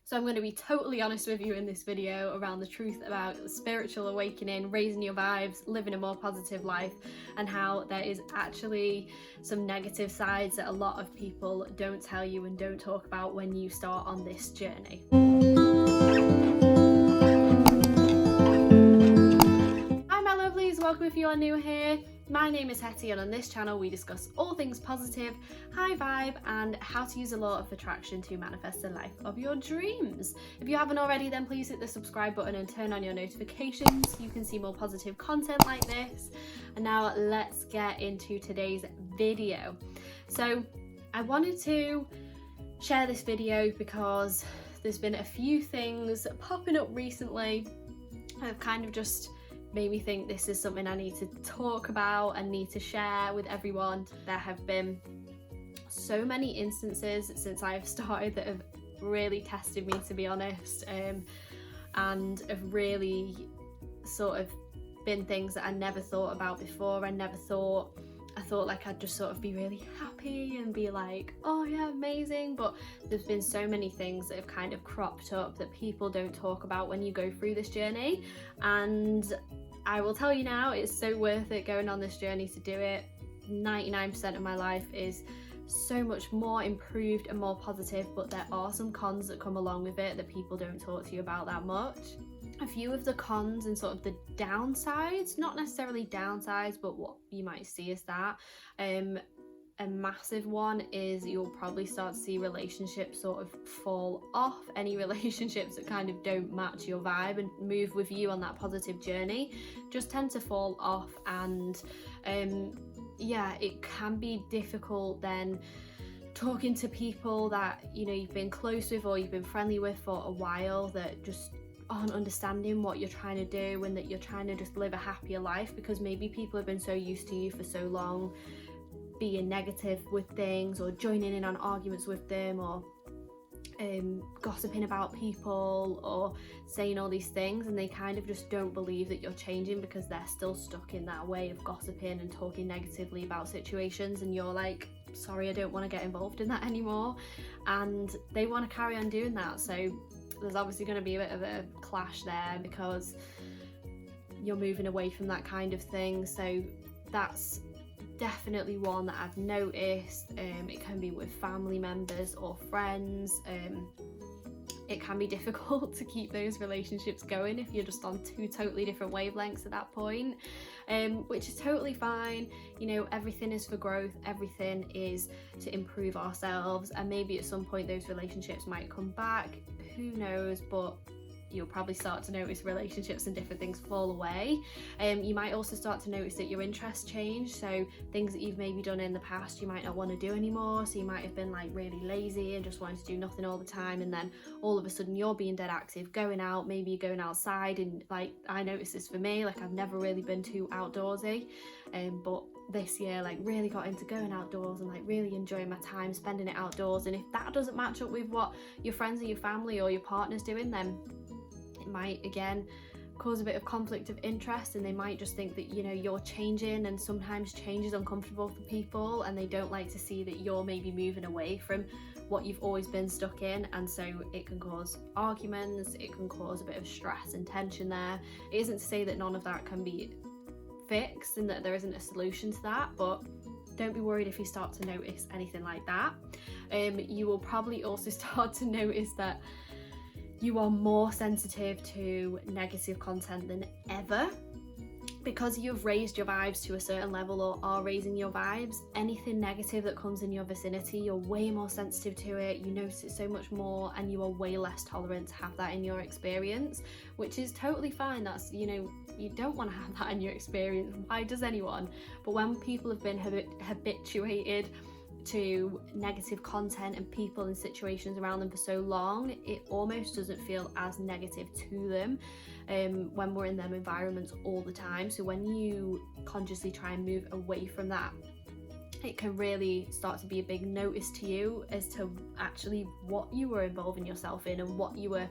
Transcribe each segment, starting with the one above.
So I'm going to be totally honest with you in this video around the truth about spiritual awakening, raising your vibes, living a more positive life, and how there is actually some negative sides that a lot of people don't tell you and don't talk about when you start on this journey. Hi my lovelies, welcome if you are new here. My name is Hetty and on this channel we discuss all things positive, high vibe and how to use the law of attraction to manifest the life of your dreams. If you haven't already, then please hit the subscribe button and turn on your notifications so you can see more positive content like this. And now let's get into today's video. So I wanted to share this video because there's been a few things popping up recently that have kind of just made me think this is something I need to talk about and need to share with everyone. There have been so many instances since I've started that have really tested me, to be honest, and have really sort of been things that I never thought about before. I thought like I'd just sort of be really happy and be like, oh yeah, amazing, but there's been so many things that have kind of cropped up that people don't talk about when you go through this journey, and I will tell you now, it's so worth it going on this journey to do it. 99% of my life is so much more improved and more positive, but there are some cons that come along with it that people don't talk to you about that much. A few of the cons and sort of the downsides, not necessarily downsides, but what you might see is that a massive one is you'll probably start to see relationships sort of fall off. Any relationships that kind of don't match your vibe and move with you on that positive journey just tend to fall off, and yeah, it can be difficult then talking to people that you've been close with or you've been friendly with for a while that just aren't understanding what you're trying to do and that you're trying to just live a happier life, because maybe people have been so used to you for so long being negative with things or joining in on arguments with them or gossiping about people or saying all these things, and they kind of just don't believe that you're changing because they're still stuck in that way of gossiping and talking negatively about situations, and you're like, sorry, I don't want to get involved in that anymore, and they want to carry on doing that. So there's obviously going to be a bit of a clash there because you're moving away from that kind of thing. So that's definitely one that I've noticed. It can be with family members or friends. It can be difficult to keep those relationships going if you're just on two totally different wavelengths at that point, which is totally fine. Everything is for growth, everything is to improve ourselves, and maybe at some point those relationships might come back, who knows, but you'll probably start to notice relationships and different things fall away. You might also start to notice that your interests change, so things that you've maybe done in the past you might not want to do anymore. So you might have been like really lazy and just wanting to do nothing all the time, and then all of a sudden you're being dead active, going out, maybe you're going outside, and like I noticed this for me, like I've never really been too outdoorsy, but this year like really got into going outdoors and like really enjoying my time spending it outdoors. And if that doesn't match up with what your friends or your family or your partner's doing, then it might again cause a bit of conflict of interest, and they might just think that you're changing, and sometimes change is uncomfortable for people and they don't like to see that you're maybe moving away from what you've always been stuck in, and so it can cause arguments, it can cause a bit of stress and tension there. It isn't to say that none of that can be fixed and that there isn't a solution to that, but don't be worried if you start to notice anything like that. You will probably also start to notice that you are more sensitive to negative content than ever, because you've raised your vibes to a certain level or are raising your vibes. Anything negative that comes in your vicinity, you're way more sensitive to it, you notice it so much more, and you are way less tolerant to have that in your experience, which is totally fine. That's you don't want to have that in your experience. Why does anyone? But when people have been habituated to negative content and people and situations around them for so long, it almost doesn't feel as negative to them when we're in them environments all the time. So when you consciously try and move away from that, it can really start to be a big notice to you as to actually what you were involving yourself in and what you were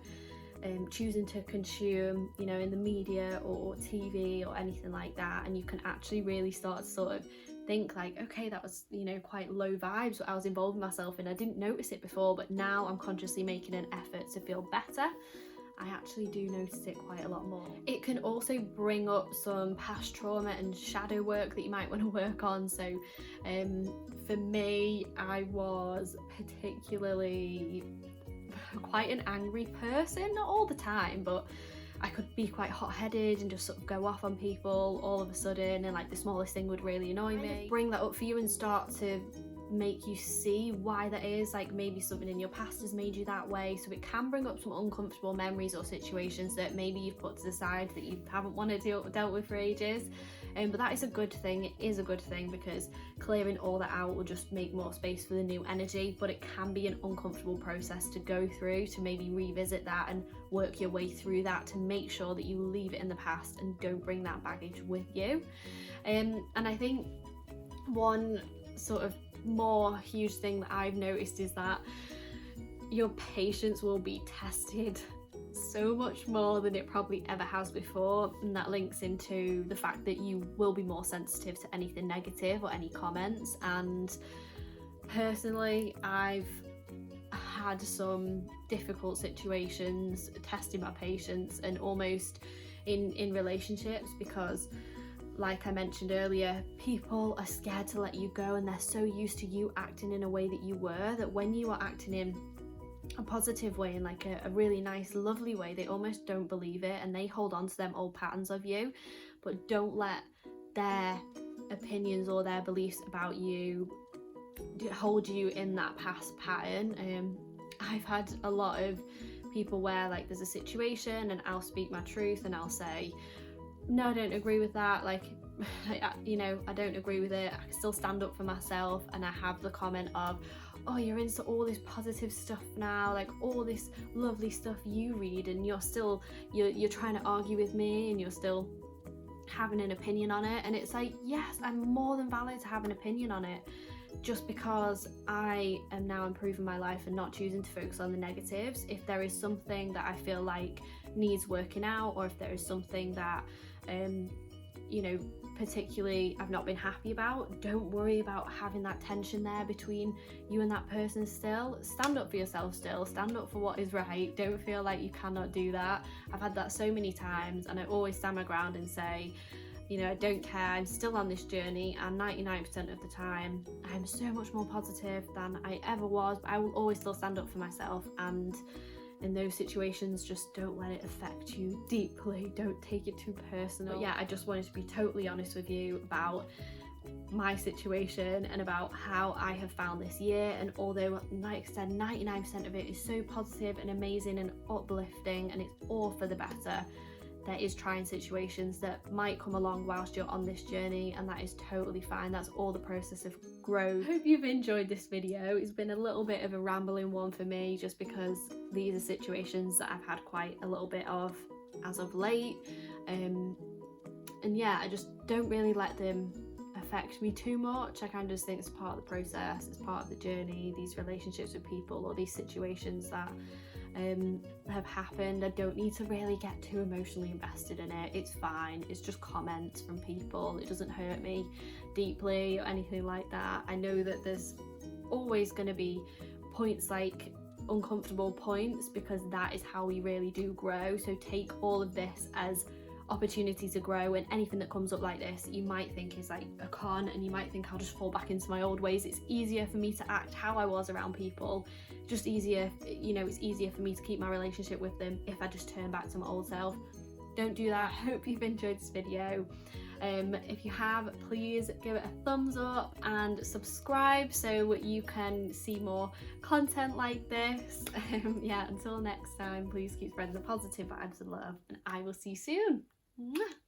choosing to consume, in the media or TV or anything like that. And you can actually really start to sort of think like, okay, that was, you know, quite low vibes what I was involving myself in. I didn't notice it before, but now I'm consciously making an effort to feel better. I actually do notice it quite a lot more. It can also bring up some past trauma and shadow work that you might want to work on. So for me, I was particularly quite an angry person, not all the time, but I could be quite hot-headed and just sort of go off on people all of a sudden, and like the smallest thing would really annoy me. Bring that up for you and start to make you see why that is. Like maybe something in your past has made you that way, so it can bring up some uncomfortable memories or situations that maybe you've put to the side that you haven't wanted to dealt with for ages. But that is a good thing. It is a good thing, because clearing all that out will just make more space for the new energy, but it can be an uncomfortable process to go through, to maybe revisit that and work your way through that, to make sure that you leave it in the past and don't bring that baggage with you. And I think one sort of more huge thing that I've noticed is that your patience will be tested so much more than it probably ever has before, and that links into the fact that you will be more sensitive to anything negative or any comments. And personally, I've had some difficult situations testing my patience, and almost in relationships, because like I mentioned earlier, people are scared to let you go, and they're so used to you acting in a way that you were, that when you are acting in a positive way, in like a really nice, lovely way, they almost don't believe it, and they hold on to them old patterns of you. But don't let their opinions or their beliefs about you hold you in that past pattern. I've had a lot of people where like there's a situation and I'll speak my truth and I'll say, no, I don't agree with that, like you know, I don't agree with it, I can still stand up for myself. And I have the comment of, oh, you're into all this positive stuff now, like all this lovely stuff you read, and you're still you're trying to argue with me, and you're still having an opinion on it. And it's like, yes, I'm more than valid to have an opinion on it. Just because I am now improving my life and not choosing to focus on the negatives, if there is something that I feel like needs working out, or if there is something that you know, particularly I've not been happy about, don't worry about having that tension there between you and that person. Still stand up for yourself, still stand up for what is right. Don't feel like you cannot do that. I've had that so many times, and I always stand my ground and say, you know, I don't care, I'm still on this journey, and 99% of the time I'm so much more positive than I ever was, but I will always still stand up for myself. And in those situations, just don't let it affect you deeply, don't take it too personal. But yeah, I just wanted to be totally honest with you about my situation and about how I have found this year. And although, like I said, 99% of it is so positive and amazing and uplifting, and it's all for the better, there is trying situations that might come along whilst you're on this journey, and that is totally fine. That's all the process of growth. Hope you've enjoyed this video. It's been a little bit of a rambling one for me, just because these are situations that I've had quite a little bit of as of late, and yeah, I just don't really let them affect me too much. I kind of just think it's part of the process, it's part of the journey. These relationships with people, or these situations that have happened, I don't need to really get too emotionally invested in it. It's fine, it's just comments from people, it doesn't hurt me deeply or anything like that. I know that there's always going to be points, like uncomfortable points, because that is how we really do grow. So take all of this as opportunity to grow, and anything that comes up like this you might think is like a con, and you might think I'll just fall back into my old ways. It's easier for me to act how I was around people, just easier, you know, it's easier for me to keep my relationship with them if I just turn back to my old self. Don't do that. I hope you've enjoyed this video. If you have, please give it a thumbs up and subscribe so you can see more content like this. Yeah, until next time, please keep spreading the positive vibes and love, and I will see you soon. Mwah.